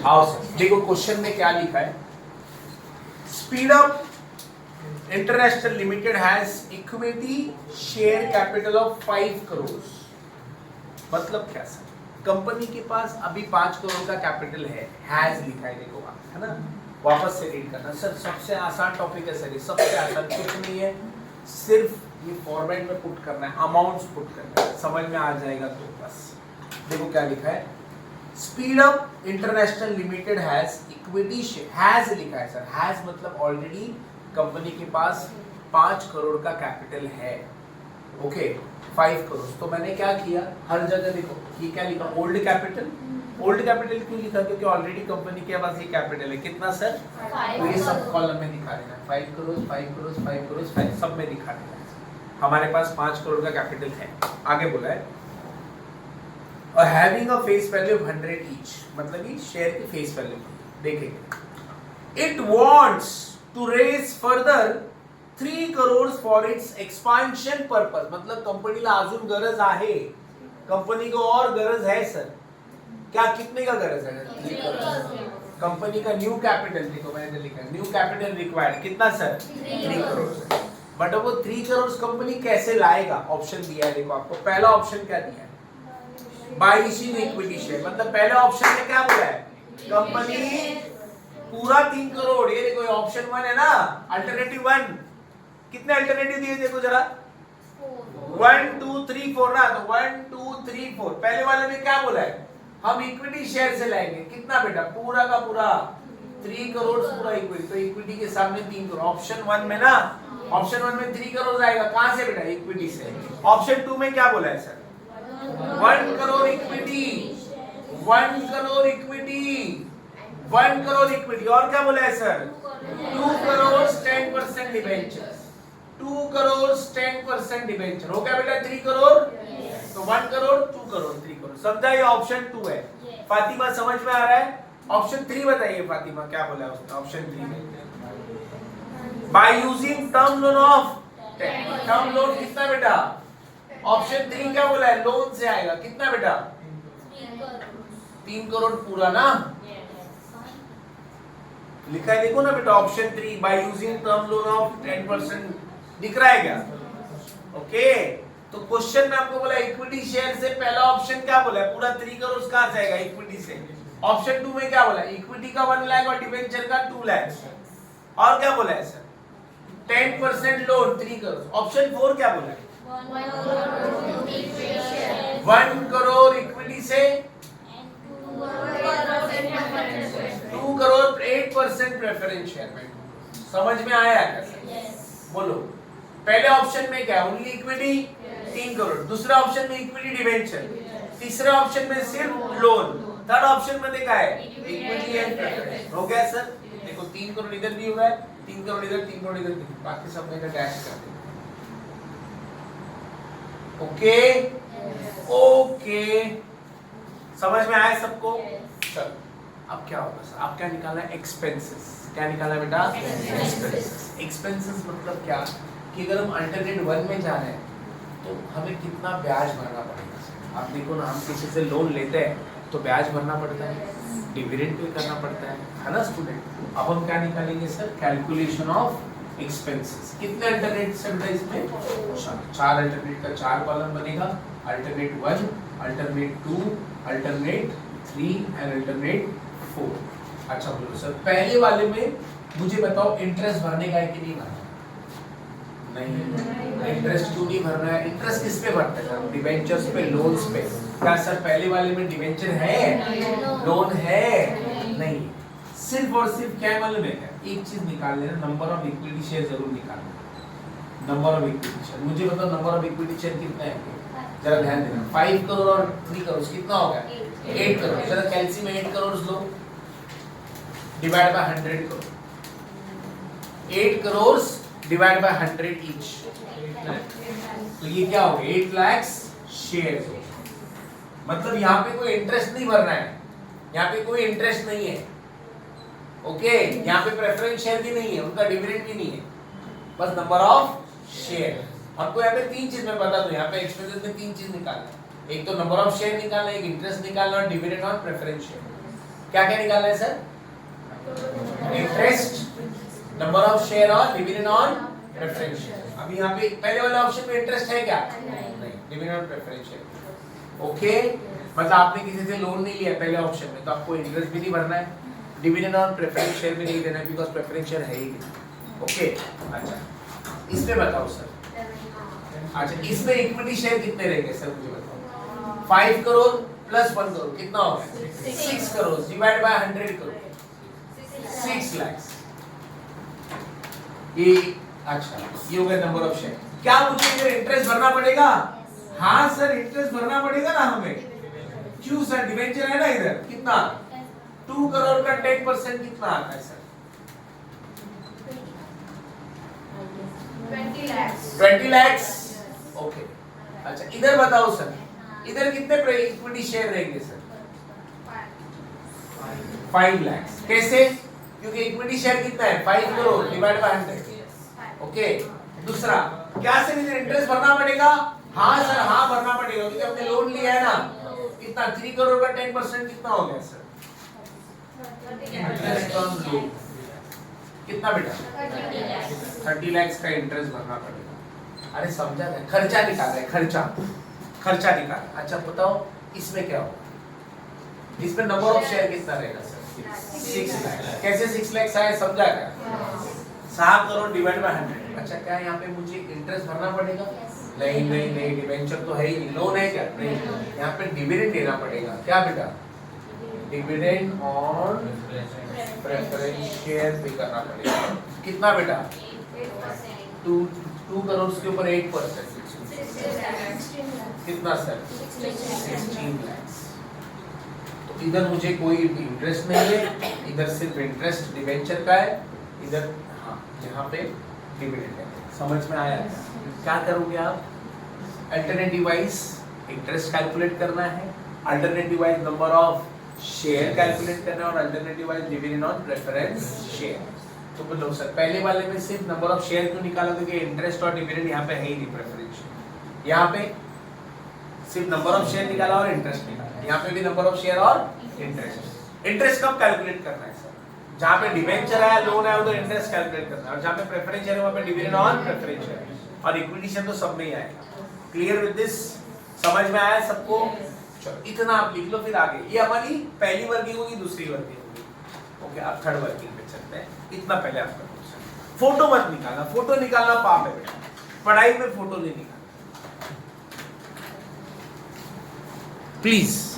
आओ सर, देखो क्वेश्चन में क्या लिखा है। Speed up international limited has equity share capital of 5 crore. मतलब क्या सर, कंपनी के पास अभी 5 करोड़ का कैपिटल हैज लिखा है, देखो वहां, है ना। वापस से रीड करना सर, सबसे आसान टॉपिक है सर ये, सबसे आसान कुछ नहीं है, सिर्फ ये फॉर्मेट में पुट करना है, अमाउंट्स पुट करना है, समझ में आ जाएगा तो बस। देखो क्या लिखा है, speed up international limited has equity share, has लिखा है सर, हैज मतलब ऑलरेडी कंपनी के पास 5 करोड़ का कैपिटल है, ओके 5 करोड़। तो मैंने क्या किया, हर जगह देखो ये क्या लिखा, ओल्ड कैपिटल। ओल्ड कैपिटल क्यों लिखा, क्योंकि ऑलरेडी कंपनी के पास ये कैपिटल है, कितना सर, तो ये सब कॉलम में दिखा देना, 5 करोड़ 5 करोड़ 5 करोड़ 5 सब में दिखा देना। हमारे पास 5 करोड़ का कैपिटल है। आगे बोला है having a face value of 100 each, मतलब ये शेयर की फेस वैल्यू देखेंगे। It wants to raise further 3 crore for its expansion purpose, मतलब कंपनीला अजून गरज आहे, कंपनी को और गरज है सर। क्या, कितने का गरज है, 3 करोड़। कंपनी का न्यू कैपिटल देखो मैंने लिखा है, न्यू कैपिटल रिक्वायर्ड कितना सर, 3 करोड़। बट वो 3 करोड़ कंपनी कैसे लाएगा, ऑप्शन दिया है देखो आपको। पहला ऑप्शन क्या दिया है, बाय इश्यूइंग इक्विटी शेयर, मतलब पहले ऑप्शन में क्या बोला है, कंपनी पूरा 3 करोड़, ये देखो ऑप्शन 1 है ना, अल्टरनेटिव 1। कितने अल्टरनेटिव दिए देखो जरा, 1 2 3 4 ना, तो 1 2 3 4। पहले वाले में क्या बोला है, हम इक्विटी शेयर से लाएंगे, कितना बेटा, पूरा का पूरा 3 करोड़ पूरा इक्विटी, तो इक्विटी के सामने 3 करोड़। ऑप्शन 1 में ना, ऑप्शन 1 में 3 करोड़ आएगा, कहां से बेटा, इक्विटी से। ऑप्शन 2 में क्या बोला है sir, 1 crore equity, 1 crore equity, 1 crore equity, और क्या बोला है sir, 2 crore 10% debenture, 2 crore 10% debenture, हो गया बेटा 3 करोड़। तो 1 करोड़ 2 करोड़ 3 करोड़, समझा, ये ऑप्शन 2 है। फातिमा समझ में आ रहा है। ऑप्शन 3 बताइए फातिमा, क्या बोला उसने ऑप्शन 3 में, by using term loan of, term loan कितना बेटा, ऑप्शन 3 क्या बोला है, लोन से आएगा, कितना बेटा, 3 करोड़ पूरा ना, लिखा है देखो ना बेटा, option 3 by using term loan of 10%, दिख रहा है क्या, ओके। तो क्वेश्चन में आपको बोला इक्विटी शेयर से, पहला ऑप्शन क्या बोला है, पूरा 3 करोड़ कहां से आएगा, इक्विटी से। ऑप्शन 2 में क्या बोला, इक्विटी का 1 लाख और डिबेंचर का 2 लाख, और क्या बोला है सर, 10% लोन 3 करोड़। ऑप्शन 4 क्या बोला है, 1 करोड़ इक्विटी से, 2 करोड़ 8% प्रेफरेंस शेयर में। समझ में आया क्या सर, बोलो। पहले ऑप्शन में क्या, ओनली इक्विटी 3 करोड़, दूसरा ऑप्शन में इक्विटी डिबेंचर, तीसरे ऑप्शन में सिर्फ लोन, थर्ड ऑप्शन में देखा है इक्विटी एंड प्रेफरेंस। हो गया सर, देखो 3 करोड़ इधर भी हो रहा है, 3 करोड़ इधर, 3 करोड़ इधर, बाकी सब में डैश कर दे। ओके ओके, समझ में आया सबको। चलो अब क्या होगा सर, अब क्या निकालना है, एक्सपेंसेस। क्या निकालना है बेटा, एक्सपेंसेस। एक्सपेंसेस मतलब क्या, कि अगर हम अल्टरनेट 1 में जा रहे हैं तो हमें कितना ब्याज भरना पड़ेगा। आप देखो ना, हम किसी से लोन लेते हैं तो ब्याज भरना पड़ता है, डिविडेंड पे करना पड़ता है ना स्टूडेंट। अब हम क्या निकालेंगे सर, कैलकुलेशन ऑफ एक्सपेंसेस। कितने अल्टरनेट सर इसमें, 4 अल्टरनेट का 4 कॉलम बनेगा, alternate 1, alternate 2, alternate 3 and alternate 4। अच्छा बोलो सर, पहले वाले में मुझे बताओ इंटरेस्ट भरने का है कि नहीं भरना, नहीं, इंटरेस्ट क्यों नहीं भरना है, इंटरेस्ट किस पे भरते हैं सर, डिबेंचर्स पे, लोन्स पे। क्या सर पहले वाले में डिबेंचर है, लोन है, नहीं, सिर्फ और सिर्फ क्या मालूम है, एक चीज निकाल लेना, नंबर ऑफ इक्विटी शेयर जरूर निकालना। नंबर ऑफ इक्विटी शेयर, मुझे बताओ नंबर ऑफ इक्विटी शेयर कितना है, जरा ध्यान देना। 5 करोड़ और 3 करोड़ कितना होगा, 8 करोड़। जरा कैलसी में 8 करोड़ लो, divide by 100 crore, 8 crore divide by 100 each, तो ये क्या हो गया, 8 लाख शेयर। मतलब यहाँ पे कोई इंटरेस्ट नहीं भरना है, यहाँ पे कोई इंटरेस्ट नहीं है, ओके। यहाँ पे प्रेफरेंस शेयर भी नहीं है, उनका डिविडेंड भी नहीं है, बस नंबर ऑफ शेयर। आपको यहाँ पे 3 चीज मैं बता दूं, यहाँ पे एक्सपेंसेस में 3 चीज निकालना है, एक तो नंबर ऑफ शेयर निकालना है, एक इंटरेस्ट निकालना और डिविडेंड और प्रेफरेंस शेयर। क्या क्या निकालना है sir? Interest, number of share और डिविडेंड ऑन प्रेफरेंस शेयर। अभी यहाँ पे पहले वाले ऑप्शन में इंटरेस्ट है क्या? नहीं, dividend on preference share. Okay, मतलब आपने किसी से लोन नहीं लिया पहले ऑप्शन में, तो आपको इंटरेस्ट भी नहीं भरना है, डिविडेंड ऑन प्रेफरेंस शेयर भी नहीं देना है, बिकॉज प्रेफरेंस शेयर है ही नहीं। ओके, अच्छा इसमें बताओ सर। अच्छा, इसमें इक्विटी शेयर कितने रहेंगे सर, मुझे बताओ। 5 करोड़ प्लस 1 करोड़ कितना होगा? 6 करोड़ डिवाइड बाय 100 करोड़ 6 लाख। ये अच्छा, ये हो गया नंबर ऑफ शेयर। क्या मुझे इधर इंटरेस्ट भरना पड़ेगा? हाँ सर, इंटरेस्ट भरना पड़ेगा ना हमें। क्यों सर? डिवेंचर है ना इधर, कितना? 2 करोड़ का 10% कितना आता है सर? 20 lakhs। ओके, अच्छा इधर बताओ सर, इधर कितने इक्विटी शेयर रहेंगे सर? 5 lakhs। कैसे? क्योंकि इक्विटी शेयर कितना है? 5 करोड़ डिवाइड बाय 100। ओके, दूसरा क्या सर इधर इंटरेस्ट भरना पड़ेगा? हाँ सर, हाँ भरना पड़ेगा, क्योंकि हमने लोन लिया है ना। कितना? 3 करोड़ का 10% कितना हो गया सर? इंटरेस्ट ऑन लोन कितना बेटा? 30 lakhs का इंटरेस्ट भरना पड़ेगा। अरे समझा नहीं, खर्चा निकाल रहे, खर्चा निकाल। अच्छा बताओ इसमें क्या होगा? इसमें नंबर ऑफ शेयर कितना रहेगा सर? 6 लाख। कैसे 6 लाख आए, समझा क्या? 7 करोड़ डिवाइड बाय 100। अच्छा, क्या यहाँ पे मुझे इंटरेस्ट भरना पड़ेगा? नहीं, डिवेंचर तो है ही नहीं, लोन है क्या? नहीं, यहाँ पे डिविडेंड देना पड़ेगा। क्या बेटा? डिविडेंड ऑन प्रेफरेंस शेयर पे करना पड़ेगा। कितना बेटा? 2 करोड़ के ऊपर 8%। कितना सर? 16 लाख। तो इधर मुझे कोई इंटरेस्ट नहीं है, इधर सिर्फ इंटरेस्ट डिवेंचर का है, इधर हाँ यहाँ पे डिविडेंड है। समझ में आया? क्या करोगे आप? अल्टरनेटिव वाइज इंटरेस्ट कैलकुलेट करना है, alternative wise number of share calculate करना है, और alternative wise dividend on preference share. तो बोलो सर, पहले वाले में सिर्फ नंबर ऑफ शेयर क्यों निकाला? क्योंकि इंटरेस्ट और डिविडेंड यहाँ पे है ही नहीं, प्रेफरेंस शेयर। यहाँ पे सिर्फ नंबर ऑफ शेयर निकाला और इंटरेस्ट निकाला, यहाँ पे भी नंबर ऑफ शेयर और इंटरेस्ट। इंटरेस्ट कब कैलकुलेट करना है सर? जहाँ पे डिवेंचर आया, लोन आया, उधर इंटरेस्ट कैलकुलेट करना है, और जहाँ पे प्रेफरेंस शेयर है वहाँ पे डिविडेंड ऑन प्रेफरेंस शेयर, और इक्विटी शेयर तो सब में ही आएगा। Clear with this? समझ में आया सबको? चलो इतना आप लिख लो, फिर आगे। ये हमारी पहली वर्किंग होगी, दूसरी वर्किंग होगी। ओके, आप थर्ड वर्किंग पे चलते हैं। इतना पहले आपका क्वेश्चन। फोटो मत निकालना, फोटो निकालना पाप है बेटा, पढ़ाई में फोटो नहीं निकालना प्लीज।